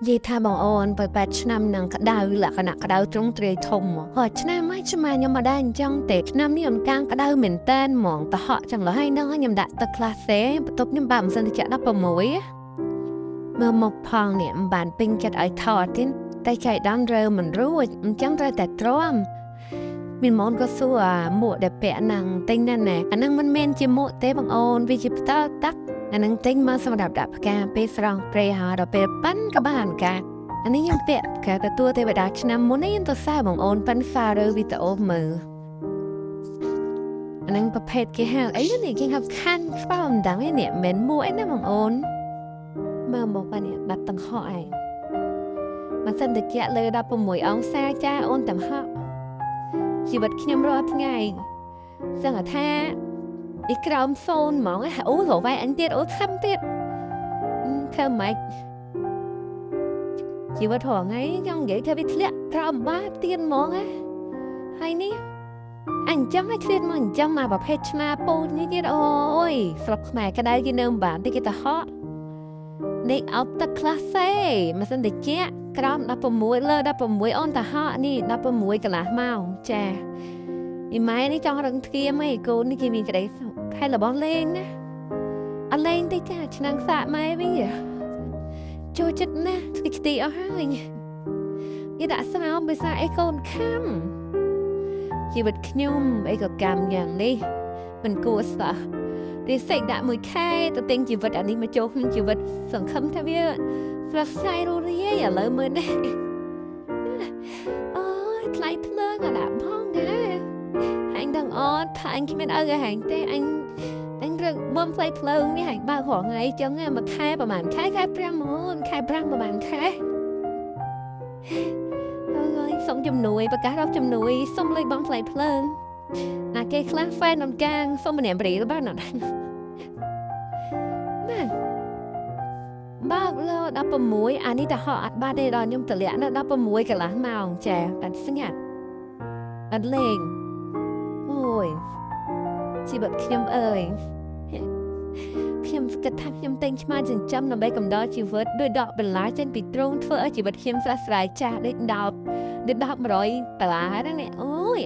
យាយថាបងអូន8ឆ្នាំនឹងក្តៅលក្ខណៈក្តៅត្រង់ទ្រាយធំហើយឆ្នាំហើយឆ្មាខ្ញុំមកដែរអញ្ចឹងទេឆ្នាំនេះអំកាំងក្តៅមែនតែនហ្មងតហក់ចឹងឡើយហ្នឹងខ្ញុំដាក់ទឹកក្លាសេបន្ទប់ខ្ញុំបាក់មិនសិនតិច16មើលមកផងនេះមិនបានពេញចិត្តឲ្យថតទេតែចៃដន្យរើមិនរួចអញ្ចឹងត្រូវតែទ្រាំមានម៉ូនក៏សួរមួកដែលពាក់ហ្នឹងទិញណាស់ណាអាហ្នឹងមិនមែនជាមួកទេបងអូនវាជាផ្ទាល់តាក់អានឹងទិញមកសម្រាប់ដាក់ផ្កាពេលស្រង់ព្រៃហើយដល់ពេលប៉ាន់ក៏បានកាអានេះខ្ញុំពាក់ផ្កាទទួលទេវតាឆ្នាំមុននេះខ្ញុំទៅសារបងអូនប៉ាន់ហ្វារើវីដេអូមើលអានឹងប្រភេទគេហៅអីនេះគេហៅខាន់ស្ប៉មដឹងឯនេះមិនមួអីណាបងអូនមើលមកនេះបាត់ទាំងហក់ឯងមិនសិនតិចលើ16អង្សាចាអូនទាំងហក់ជីវិតខ្ញុំរាល់ថ្ងៃសឹងថាអ៊ីក្រោមសូនហ្មងអូរវ៉ៃអញទៀតអូខំទៀតធ្វើម៉េចជីវិតរងថ្ងៃខ្ញុំនិយាយថាវាធ្លាក់ក្រោមបាទៀតហ្មងហើយនេះអញ្ចឹងឲ្យឃ្លាតមកអញ្ចឹងមកប្រភេទឆ្មាពូជនេះទៀតអូយស្រុកខ្មែរក្តៅគេនៅមិនបានទេគេទៅហក់នេះអោបទឹកក្លាសេមិនសិនតិចក្រោម16លើ16អូនទៅហក់នេះ16កន្លះម៉ោងចាអ៊ីម៉ែនេះចង់រឹងធៀមឯងកូននេះគេមានក្តីខែរបស់លេងណាអត់លេងទេចាឆ្នាំងសាកម៉ែវិញចូលចិត្តណាស់ស្គីខ្ទីអស់ហើយគេដាក់ស្មោភាសាអីកូនខំជីវិតខ្ញុំអីក៏កម្មយ៉ាងនេះមិនគួរសោះទេសេចដាក់មួយខែទៅទិញជីវិតអានេះមកចូលក្នុងជីវិតសង្ឃឹមថាវាស្រស់ស្រាយរស់រាយឥឡូវមើលនេះអូយថ្លៃភ្លើងអាដាក់ផងណាអញដឹងអត់ថាអញគ្មានឪឲ្យហែងទេអញរឹកបំផ្លៃភ្លើងនេះហែងបើករងថ្ងៃចឹងមួយខែប្រហែលខែ5ប្រហែលខែហើយសុំជំនួយប្រកាសរកជំនួយសុំលុយបំផ្លៃភ្លើងណាគេខ្លះហ្វេននកាងសុំម្នាក់ព្រីបានអត់ណាបើកលោ16អានេះទៅហក់អត់បានទេដល់ខ្ញុំតម្លាក់នៅ16កន្លះម៉ោងចាអត់ស្ងាត់អត់លេងអូយជីវិតខ្ញុំអើយខ្ញុំគិតថាខ្ញុំតែងឆ្មាចិញ្ចឹមដើម្បីកំដរជីវិតដោយដកបន្លាចេញពីទ្រូងធ្វើឲ្យជីវិតខ្ញុំស្រស់ស្រាយចាស់ដូច100ដុល្លារហ្នឹងអូយ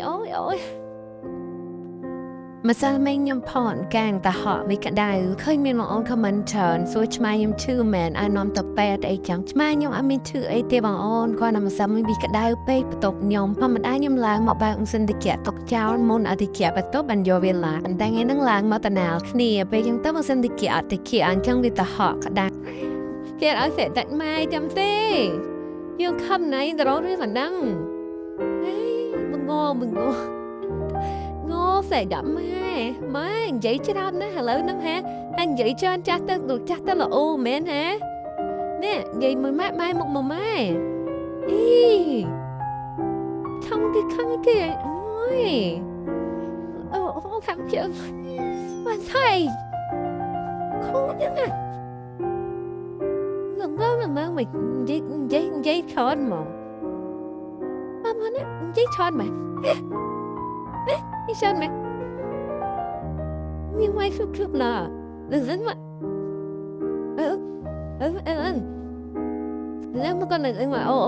ម្សិលមិញខ្ញុំផនកាងតហក់វិក្តៅឃើញមានបងអូនខមមិនច្រើនសួរឆ្មាខ្ញុំឈឺមែនឲ្យនាំទៅពេទ្យអីចឹងឆ្មាខ្ញុំអត់មានឈឺអីទេបងអូនគាត់តែម្សិលមិញវិក្តៅពេកបន្ទប់ខ្ញុំធម្មតាខ្ញុំឡើងមកបើកម៉ាស៊ីនតិចទុកចោលមុនឲ្យតិចបន្ទប់បានយកវាឡើងតែថ្ងៃហ្នឹងឡើងមកតណាលគ្នាពេលចឹងទៅម៉ាស៊ីនតិចអត់តិចអញ្ចឹងវាតហក់ក្តាំគេឲ្យសេតាច់ម៉ែចាំទេយើងខំណៃទៅរករឿងហ្នឹងហេបងងសេដាក់ម៉ែនិយាយច្រើនណាស់ឥឡូវហ្នឹងហាអញនិយាយច្រើនចាស់ទៅល្អមែនហានេះនិយាយមួយម៉ែមុខមួយម៉ែអីខំគេអូយអូខំជើងមិនថៃខូចចឹងណាងមកនិយាយច្រើនមកមកនេះនិយាយច្រើនមកនេះច្រើនមកមានវាយគ្រប់ណាដឹងមិនមកแล้วมันก็นึกเองว่าโอ้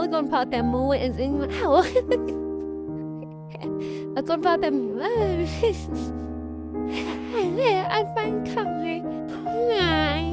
ยคนพอแต่มวยเองว่าโอ้ยคนพอแต่เนี่ยอันฟังคำเลยง่าย